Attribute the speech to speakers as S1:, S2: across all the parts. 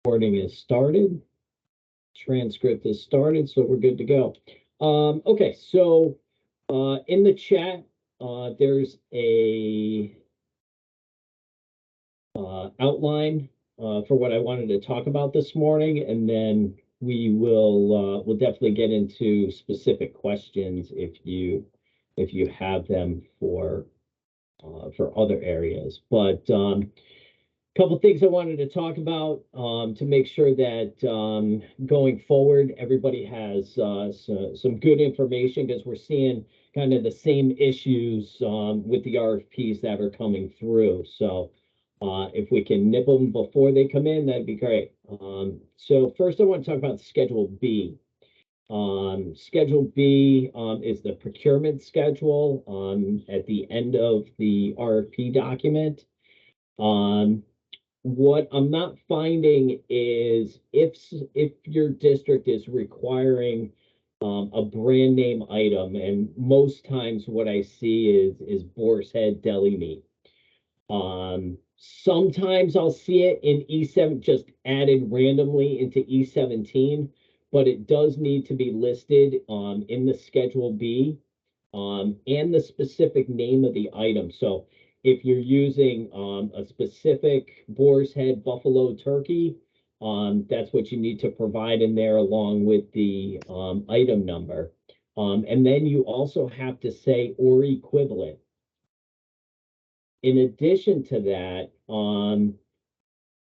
S1: Recording is started. Transcript is started, so we're good to go. Okay, so in the chat, there's a outline for what I wanted to talk about this morning, and then we'll definitely get into specific questions if you have them for other areas. But couple things I wanted to talk about to make sure that going forward, everybody has some good information because we're seeing kind of the same issues with the RFPs that are coming through. So if we can nip them before they come in, that'd be great. So first I want to talk about Schedule B. Schedule B is the procurement schedule at the end of the RFP document. What I'm not finding is if your district is requiring a brand name item, and most times what I see is Boar's Head deli meat. Sometimes I'll see it in E7 just added randomly into E17, but it does need to be listed in the Schedule B and the specific name of the item. So if you're using a specific Boar's Head buffalo turkey, that's what you need to provide in there along with the item number. And then you also have to say or equivalent. In addition to that,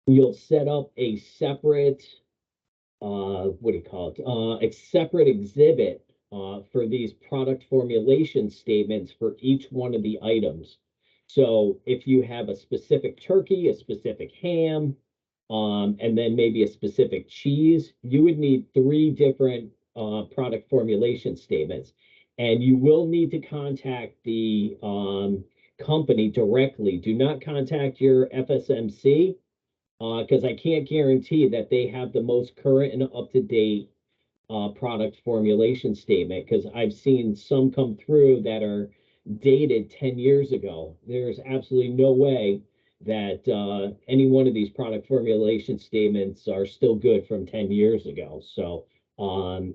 S1: you'll set up a separate, what do you call it? A separate exhibit for these product formulation statements for each one of the items. So if you have a specific turkey, a specific ham, and then maybe a specific cheese, you would need 3 different product formulation statements. And you will need to contact the company directly. Do not contact your FSMC because I can't guarantee that they have the most current and up-to-date product formulation statement because I've seen some come through that are dated 10 years ago. There's absolutely no way that any one of these product formulation statements are still good from 10 years ago. So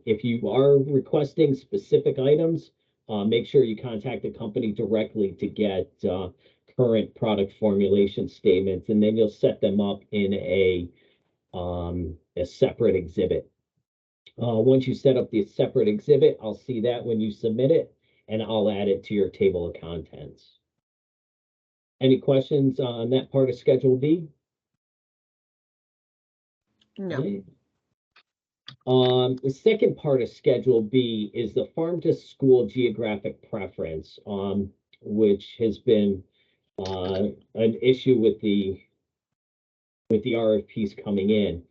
S1: if you are requesting specific items, make sure you contact the company directly to get current product formulation statements, and then you'll set them up in a separate exhibit. Once you set up the separate exhibit, I'll see that when you submit it, and I'll add it to your table of contents. Any questions on that part of Schedule B?
S2: No.
S1: Okay. The second part of Schedule B is the farm to school geographic preference, which has been an issue with the RFPs coming in.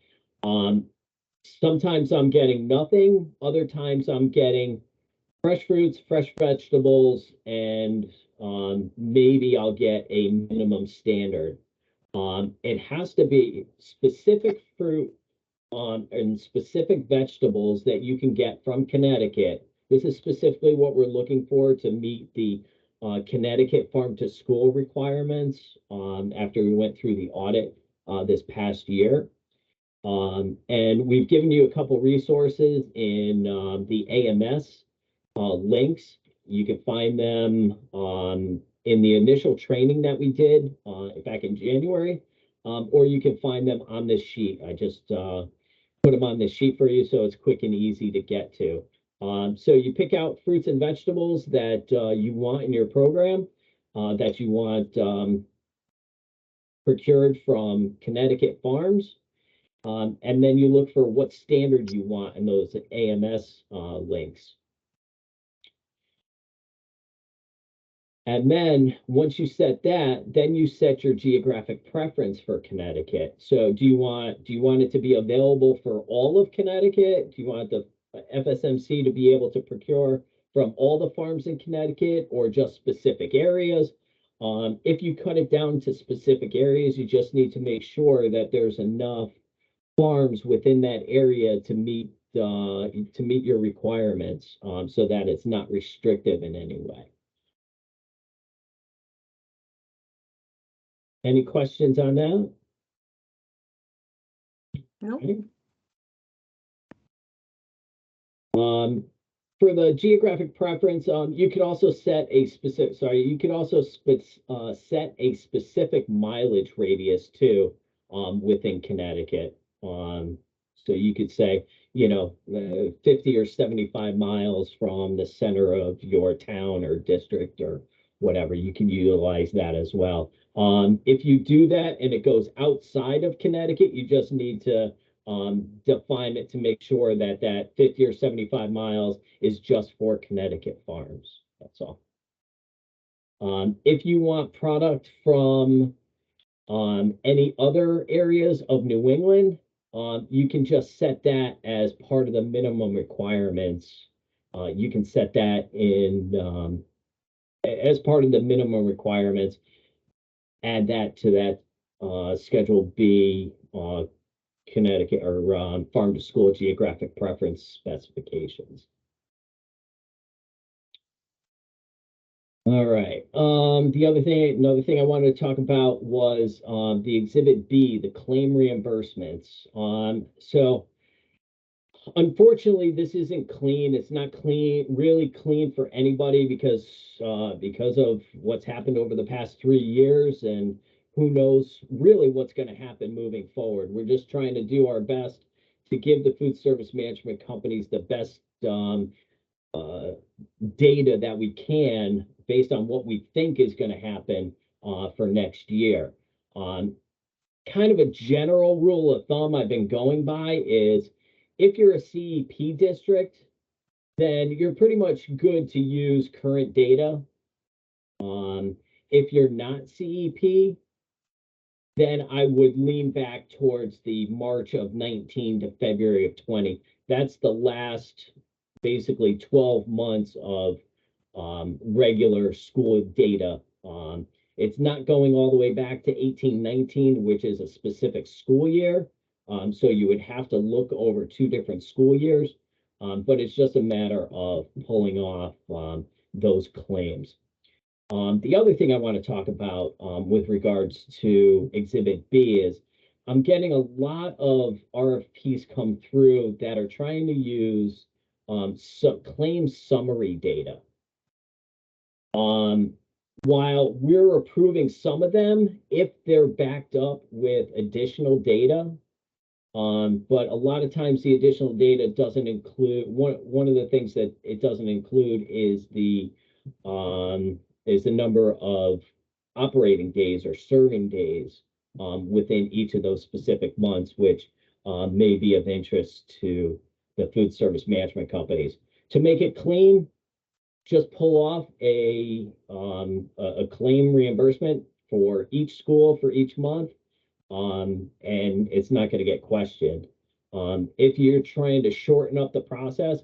S1: Sometimes I'm getting nothing, other times I'm getting fresh fruits, fresh vegetables, and maybe I'll get a minimum standard. It has to be specific fruit and specific vegetables that you can get from Connecticut. This is specifically what we're looking for to meet the Connecticut farm to school requirements after we went through the audit this past year. And we've given you a couple resources in the AMS links. You can find them in the initial training that we did back in January, or you can find them on this sheet. I just put them on this sheet for you so it's quick and easy to get to. So you pick out fruits and vegetables that you want in your program, that you want procured from Connecticut farms. And then you look for what standard you want in those AMS links. And then once you set that, then you set your geographic preference for Connecticut. So do you want it to be available for all of Connecticut? Do you want the FSMC to be able to procure from all the farms in Connecticut or just specific areas? If you cut it down to specific areas, you just need to make sure that there's enough farms within that area to meet your requirements so that it's not restrictive in any way. Any questions on that?
S2: Nope.
S1: Okay. For the geographic preference, you can also set a specific, you can also set a specific mileage radius too, within Connecticut. So you could say, 50 or 75 miles from the center of your town or district or whatever, you can utilize that as well. If you do that and it goes outside of Connecticut, you just need to define it to make sure that that 50 or 75 miles is just for Connecticut farms. That's all. If you want product from any other areas of New England, you can just set that as part of the minimum requirements. You can set that in as part of the minimum requirements, add that to that Schedule B Connecticut or farm to school geographic preference specifications. All right. Another thing I wanted to talk about was the Exhibit B, the claim reimbursements. So unfortunately, this isn't clean. It's not really clean for anybody because of what's happened over the past 3 years, and who knows really what's going to happen moving forward. We're just trying to do our best to give the food service management companies the best data that we can based on what we think is going to happen for next year. Kind of a general rule of thumb I've been going by is if you're a CEP district, then you're pretty much good to use current data. If you're not CEP, then I would lean back towards the March of 19 to February of 20. That's the last basically 12 months of regular school data. It's not going all the way back to 1819, which is a specific school year. So you would have to look over 2 different school years, but it's just a matter of pulling off those claims. The other thing I want to talk about with regards to Exhibit B is I'm getting a lot of RFPs come through that are trying to use claim summary data. While we're approving some of them if they're backed up with additional data, but a lot of times the additional data doesn't include one of the things that it doesn't include is the number of operating days or serving days within each of those specific months, which may be of interest to the food service management companies. To make it clean, just pull off a claim reimbursement for each school for each month, and it's not going to get questioned. If you're trying to shorten up the process,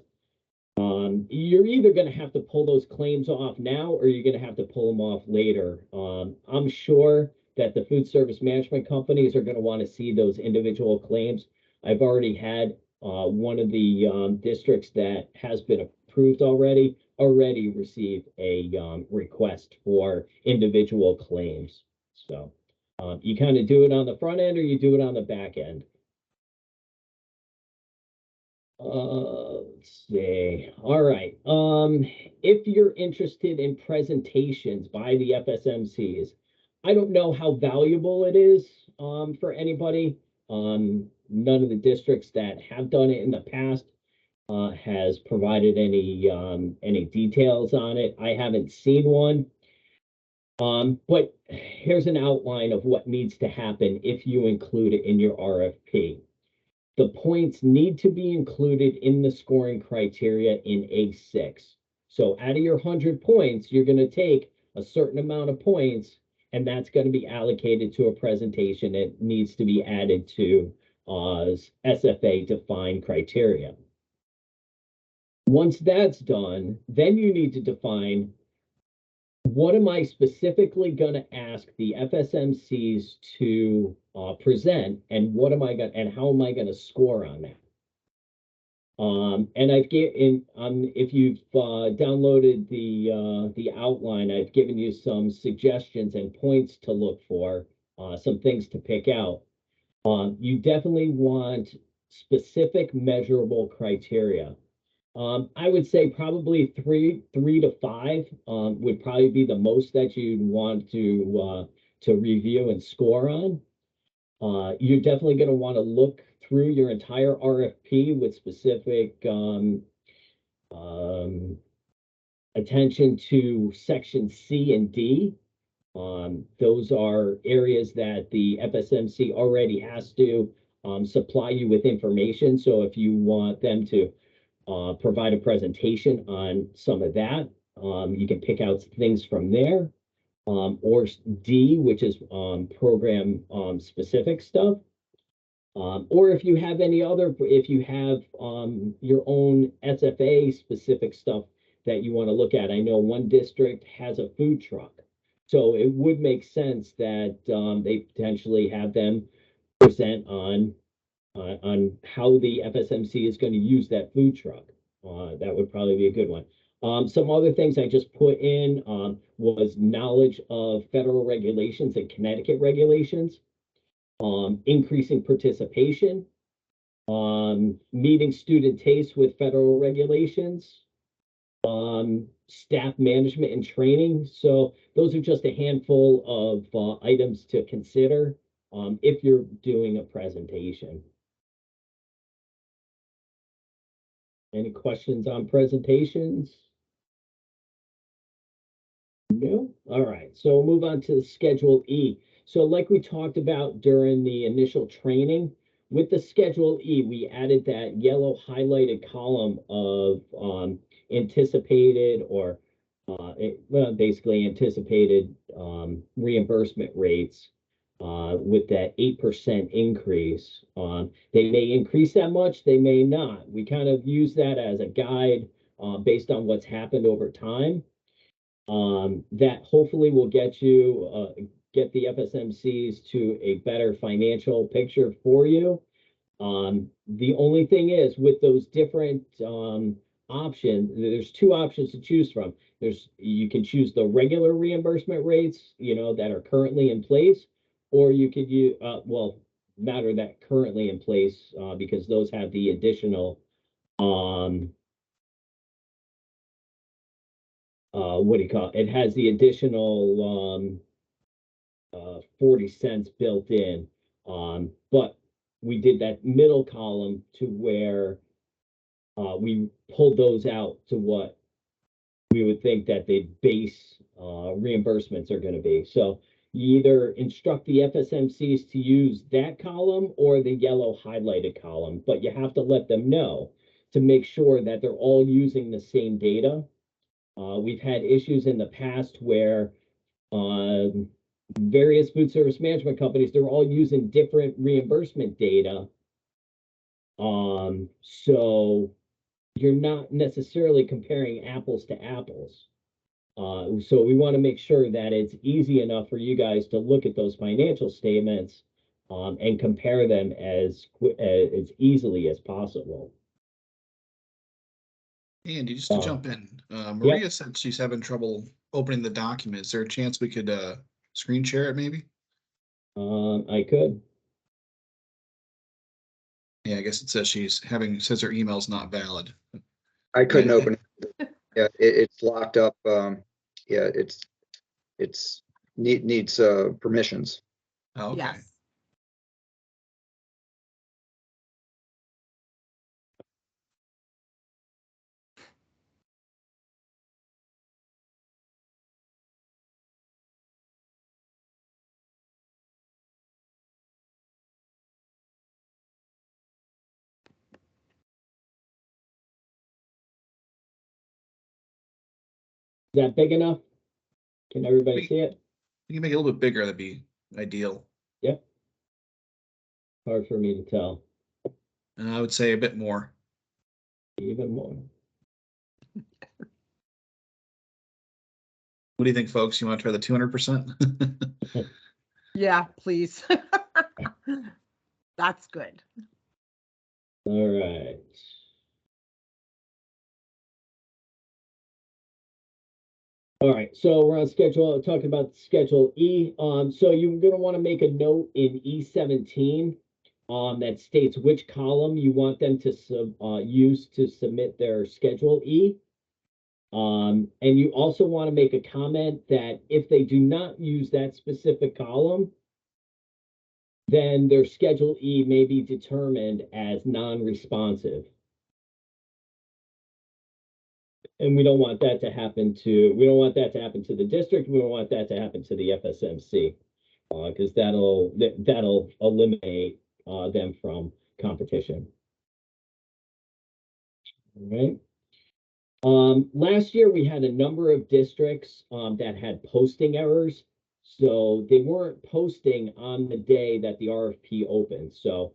S1: you're either going to have to pull those claims off now or you're going to have to pull them off later. I'm sure that the food service management companies are going to want to see those individual claims. I've already had one of the districts that has been approved already received a request for individual claims. So you kind of do it on the front end or you do it on the back end. Let's see. All right. If you're interested in presentations by the FSMCs, I don't know how valuable it is for anybody. None of the districts that have done it in the past has provided any details on it. I haven't seen one. But here's an outline of what needs to happen if you include it in your RFP. The points need to be included in the scoring criteria in A6. So out of your 100 points, you're going to take a certain amount of points, and that's going to be allocated to a presentation. It needs to be added to SFA defined criteria. Once that's done, then you need to define what am I specifically going to ask the FSMCs to present, and what am I going and how am I going to score on that? And if you've downloaded the outline, I've given you some suggestions and points to look for, some things to pick out. You definitely want specific measurable criteria. I would say probably three to five would probably be the most that you'd want to review and score on. You're definitely going to want to look through your entire RFP with specific um, attention to section C and D. Those are areas that the FSMC already has to supply you with information. So if you want them to provide a presentation on some of that, you can pick out things from there. Or D, which is program specific stuff. Or if you have any other, if you have your own SFA specific stuff that you want to look at. I know one district has a food truck. So it would make sense that they potentially have them present on how the FSMC is going to use that food truck. That would probably be a good one. Some other things I just put in was knowledge of federal regulations and Connecticut regulations, increasing participation, meeting student tastes with federal regulations, staff management and training. So those are just a handful of items to consider if you're doing a presentation. Any questions on presentations? No? All right, so we'll move on to Schedule E. So like we talked about during the initial training, with the Schedule E, we added that yellow highlighted column of anticipated or basically anticipated reimbursement rates with that 8% increase. They may increase that much, they may not. We kind of use that as a guide based on what's happened over time. That hopefully will get you, get the FSMCs to a better financial picture for you. The only thing is with those different options, there's two options to choose from. You can choose the regular reimbursement rates, that are currently in place, or you could use, not are that currently in place, because those have the additional, what do you call it? It has the additional 40 cents built in. But we did that middle column to where we pulled those out to what we would think that the base reimbursements are going to be. So you either instruct the FSMCs to use that column or the yellow highlighted column, but you have to let them know to make sure that they're all using the same data. We've had issues in the past where various food service management companies, they're all using different reimbursement data. So you're not necessarily comparing apples to apples. So we want to make sure that it's easy enough for you guys to look at those financial statements and compare them as easily as possible.
S2: Andy, just to jump in, Maria said she's having trouble opening the document. Is there a chance we could screen share it maybe?
S1: I could.
S2: Yeah, I guess it says says her email's not valid.
S3: I couldn't open it. Yeah, it's locked up. Yeah, it's needs permissions.
S2: Oh, okay.
S4: Yes.
S1: Is that big enough? Can everybody see it?
S2: You can make it a little bit bigger, that'd be ideal.
S1: Yep. Hard for me to tell.
S2: I would say a bit more.
S1: Even more.
S2: What do you think, folks? You want to try the 200%?
S4: Yeah, please. That's good.
S1: All right. All right, so we're on schedule, talking about Schedule E. So you're going to want to make a note in E17 that states which column you want them to use to submit their Schedule E. And you also want to make a comment that if they do not use that specific column, then their Schedule E may be determined as non-responsive. And we don't want that to happen to, the district. We don't want that to happen to the FSMC, because that'll eliminate them from competition. All right. Last year we had a number of districts that had posting errors. So they weren't posting on the day that the RFP opened. So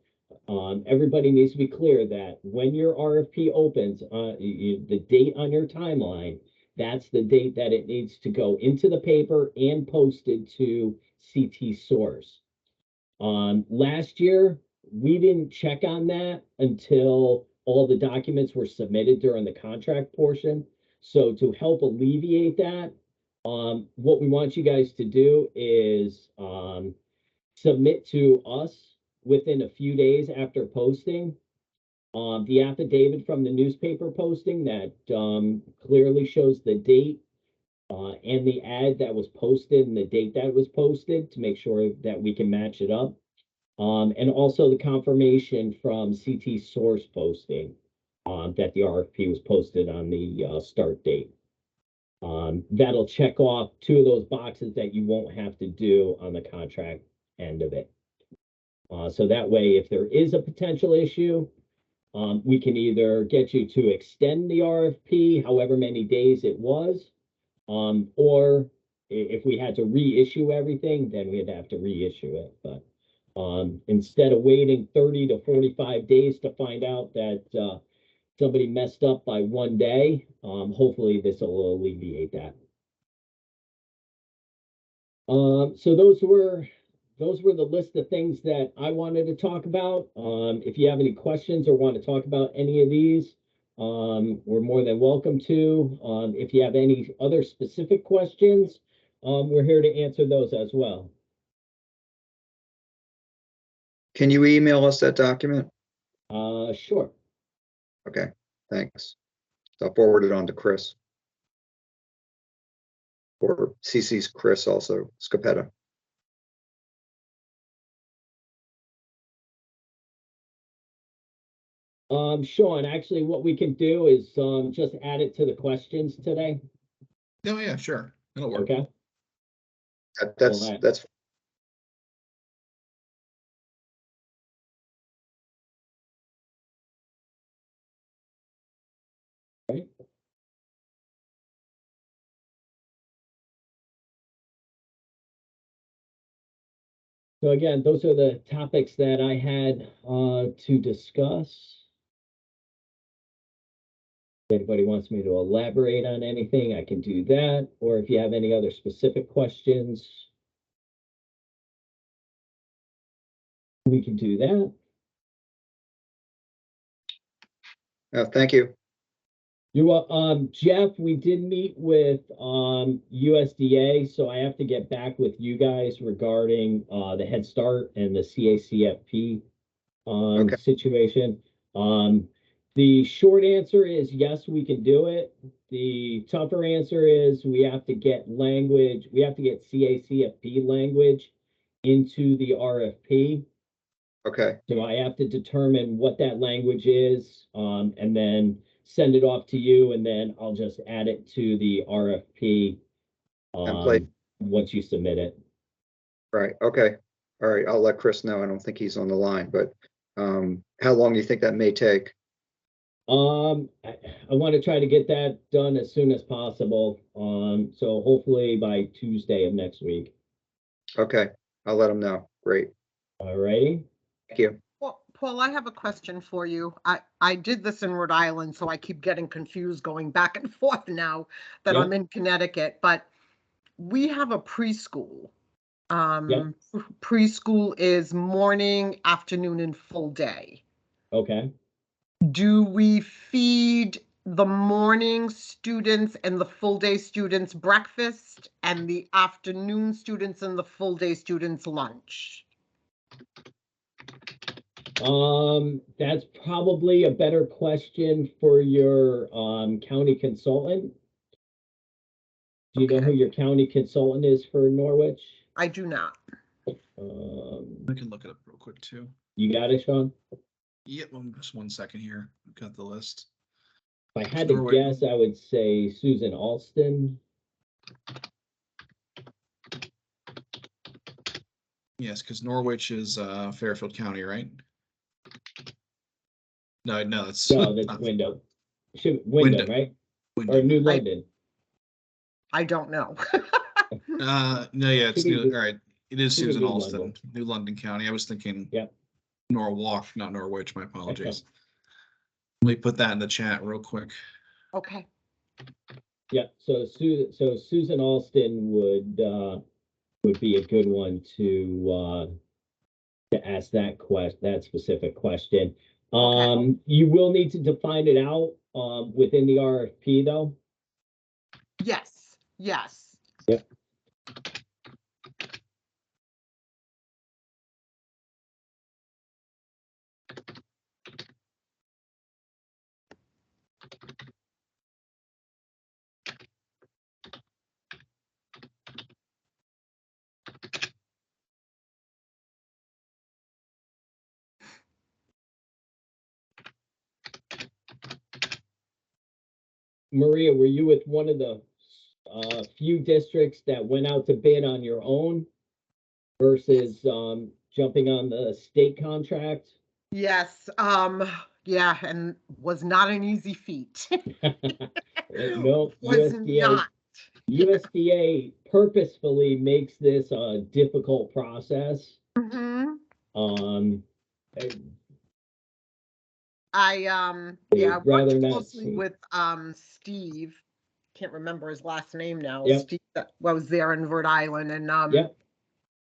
S1: everybody needs to be clear that when your RFP opens, the date on your timeline, that's the date that it needs to go into the paper and posted to CT Source. Last year, we didn't check on that until all the documents were submitted during the contract portion. So to help alleviate that, what we want you guys to do is submit to us within a few days after posting the affidavit from the newspaper posting that clearly shows the date and the ad that was posted and the date that was posted to make sure that we can match it up. And also the confirmation from CT Source posting that the RFP was posted on the start date. That'll check off 2 of those boxes that you won't have to do on the contract end of it. So that way, if there is a potential issue, we can either get you to extend the RFP however many days it was, or if we had to reissue everything, then we'd have to reissue it. But instead of waiting 30 to 45 days to find out that somebody messed up by 1 day, hopefully this will alleviate that. So those were the list of things that I wanted to talk about. If you have any questions or want to talk about any of these, we're more than welcome to. If you have any other specific questions, we're here to answer those as well.
S3: Can you email us that document?
S1: Sure.
S3: Okay, thanks. I'll forward it on to Chris. Or CC's Chris also, Scopetta.
S1: Sean, actually what we can do is just add it to the questions today.
S2: Oh, yeah, sure. That'll work.
S1: Okay.
S3: That's
S1: Right. So again, those are the topics that I had to discuss. If anybody wants me to elaborate on anything, I can do that. Or if you have any other specific questions, we can do that.
S3: thank you.
S1: You're welcome. Jeff, we did meet with USDA, so I have to get back with you guys regarding the Head Start and the CACFP
S3: Okay.
S1: situation. The short answer is yes, we can do it. The tougher answer is we have to get language, we have to get CACFP language into the RFP.
S3: Okay,
S1: So I have to determine what that language is, and then send it off to you, and then I'll just add it to the RFP
S3: Template.
S1: once you submit it.
S3: right, okay. All right, I'll let Chris know. I don't think he's on the line, but how long do you think that may take?
S1: I want to try to get that done as soon as possible. So hopefully by Tuesday of next week.
S3: Okay, I'll let him know. Great.
S1: All righty.
S3: Thank you.
S4: Well, Paul, I have a question for you. I did this in Rhode Island, so I keep getting confused going back and forth now that
S1: Yeah.
S4: I'm in Connecticut, but we have a preschool.
S1: Yeah.
S4: Preschool is morning, afternoon, and full day.
S1: Okay.
S4: Do we feed the morning students and the full day students breakfast and the afternoon students and the full day students lunch?
S1: That's probably a better question for your, county consultant. Do you know who
S4: Okay.
S1: your county consultant is for Norwich?
S4: I do not.
S2: I can look it up real quick too.
S1: You got it, Sean?
S2: Yep, just 1 second here. Got the list.
S1: If I had to
S2: Norwich.
S1: guess, I would say Susan Alston.
S2: Yes, because Norwich is Fairfield County, right? No, it's
S1: No, that's
S2: not
S1: Wyndham. Wyndham,
S2: Wyndham.
S1: right? Or
S2: Wyndham.
S1: New London.
S4: I don't know.
S2: No, yeah, it's
S1: Should be
S2: new. All right, it is
S1: should be
S2: Susan
S1: New
S2: Alston,
S1: London.
S2: New London County. I was thinking
S1: Yep.
S2: Norwalk, not Norwich. My apologies. Let me put that in the chat real quick.
S4: Okay.
S1: Yeah, so Susan Alston would be a good one to ask that specific question.
S4: Okay.
S1: You will need to define it out within the RFP though.
S4: Yes, yes.
S1: Yep. Maria, were you with one of the few districts that went out to bid on your own versus jumping on the state contract?
S4: Yes, yeah, and was not an easy feat.
S1: No,
S4: Was
S1: USDA
S4: not.
S1: USDA purposefully makes this a difficult process.
S4: Mhm.
S1: Um,
S4: Yeah, I
S1: would rather
S4: worked
S1: not
S4: closely
S1: see.
S4: with Steve. Can't remember his last name now.
S1: Yep.
S4: Steve that was there in Rhode Island, and
S1: Yep.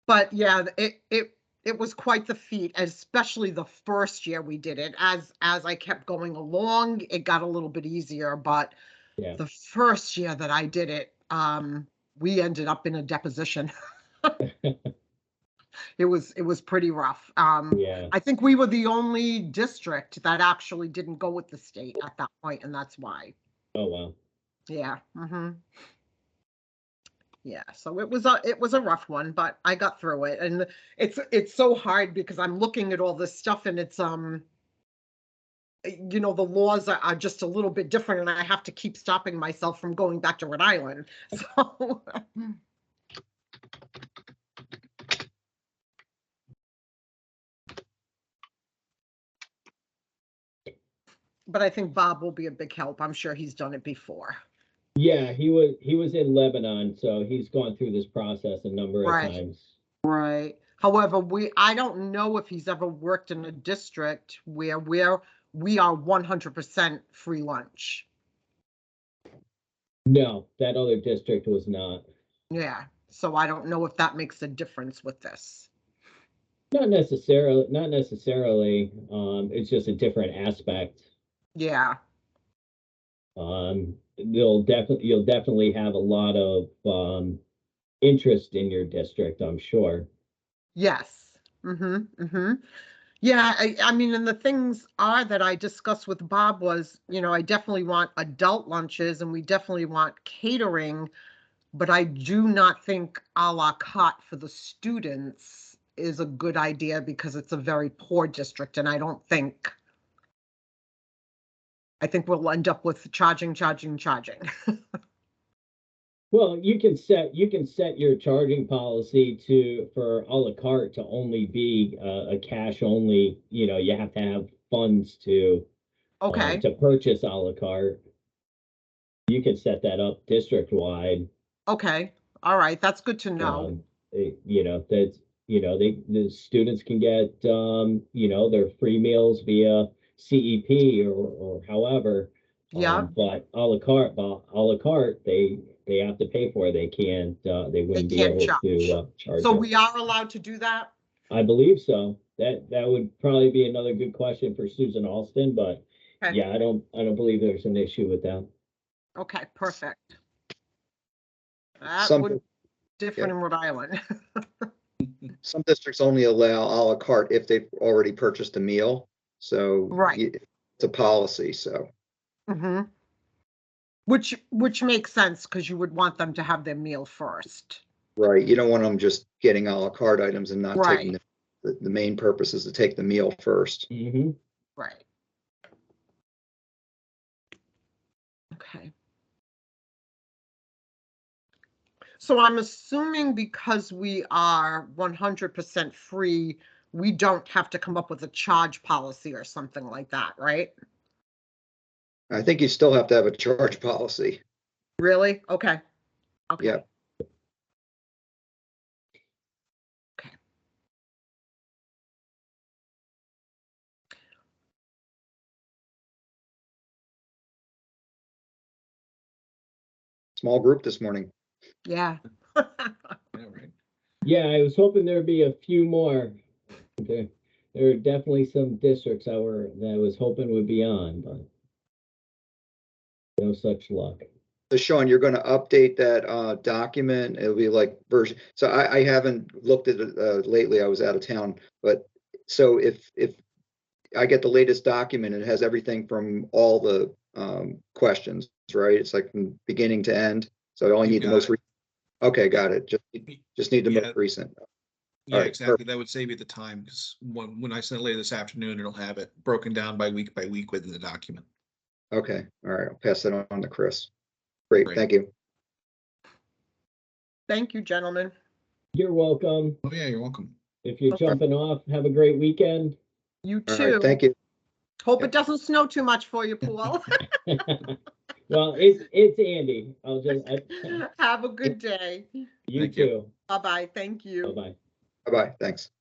S4: but yeah, it was quite the feat, especially the first year we did it. As I kept going along, it got a little bit easier, but
S1: Yeah.
S4: the first year that I did it, we ended up in a deposition. It was pretty rough.
S1: Yeah.
S4: I think we were the only district that actually didn't go with the state at that point, and that's why.
S1: Oh wow.
S4: Yeah. Yeah, so it was a rough one, but I got through it, and it's so hard because I'm looking at all this stuff, and it's the laws are just a little bit different, and I have to keep stopping myself from going back to Rhode Island. So but I think Bob will be a big help. I'm sure he's done it before.
S1: Yeah, he was in Lebanon, so he's gone through this process a number of
S4: Right.
S1: times.
S4: Right. However, I don't know if he's ever worked in a district where we are 100% free lunch.
S1: No, that other district was not.
S4: Yeah. So I don't know if that makes a difference with this.
S1: Not necessarily, not necessarily. It's just a different aspect.
S4: Yeah.
S1: You'll definitely have a lot of interest in your district, I'm sure.
S4: Yes. Yeah, I mean, and the things are that I discussed with Bob was, I definitely want adult lunches and we definitely want catering, but I do not think a la carte for the students is a good idea because it's a very poor district, and I think we'll end up with charging.
S1: Well, you can set your charging policy for a la carte to only be a cash only. You have to have funds to
S4: Okay,
S1: purchase a la carte. You can set that up district wide.
S4: okay, all right, that's good to know.
S1: The students can get their free meals via CEP or however.
S4: Yeah,
S1: But a la carte, they have to pay for it. They
S4: they
S1: wouldn't be
S4: can't
S1: able
S4: charge.
S1: to charge
S4: So
S1: it.
S4: we are allowed to do that?
S1: I believe so. That would probably be another good question for Susan Alston, but
S4: Okay.
S1: yeah, I don't believe there's an issue with that.
S4: Okay, perfect. That
S3: Some-
S4: would be different in Rhode Island.
S3: some districts only allow à la carte if they've already purchased a meal. So
S4: Right.
S3: it's a policy, so.
S4: Mm-hmm. Which makes sense because you would want them to have their meal first.
S3: Right, you don't want them just getting à la carte items and not taking
S4: Right.
S3: the main purpose is to take the meal first.
S1: Mm-hmm.
S4: Right. Okay. So I'm assuming because we are 100% free, we don't have to come up with a charge policy or something like that, right?
S3: I think you still have to have a charge policy.
S4: Really? Okay. Okay.
S3: Yep.
S4: Okay.
S3: Small group this morning.
S4: Yeah.
S2: Yeah, right.
S1: Yeah, I was hoping there'd be a few more. There are definitely some districts that I was hoping would be on, but no such luck.
S3: So Sean, you're gonna update that document. It'll be like version. So I haven't looked at it lately. I was out of town, but so if I get the latest document, it has everything from all the questions, right? It's like from beginning to end. So I only
S2: You
S3: need the
S2: got
S3: most.
S2: it.
S3: Okay, got it. Just need the
S2: Yeah.
S3: most recent.
S2: Yeah,
S3: Alright,
S2: exactly. That would save you the time because when I send it later this afternoon, it'll have it broken down by week within the document.
S3: Okay, all right. I'll pass that on to Chris. Great,
S2: Great.
S3: thank you.
S4: Thank you, gentlemen.
S1: You're welcome.
S2: Oh, yeah, you're welcome.
S1: If you're
S4: Okay.
S1: jumping off, have a great weekend.
S4: You
S3: All
S4: too.
S3: right, thank you.
S4: Hope
S3: Yep.
S4: it doesn't snow too much for you, Paul.
S1: Well, it's Andy.
S4: Have a good day.
S1: You
S2: Thank you.
S1: too.
S4: Bye-bye. Thank you.
S1: Bye-bye.
S3: Bye-bye, thanks.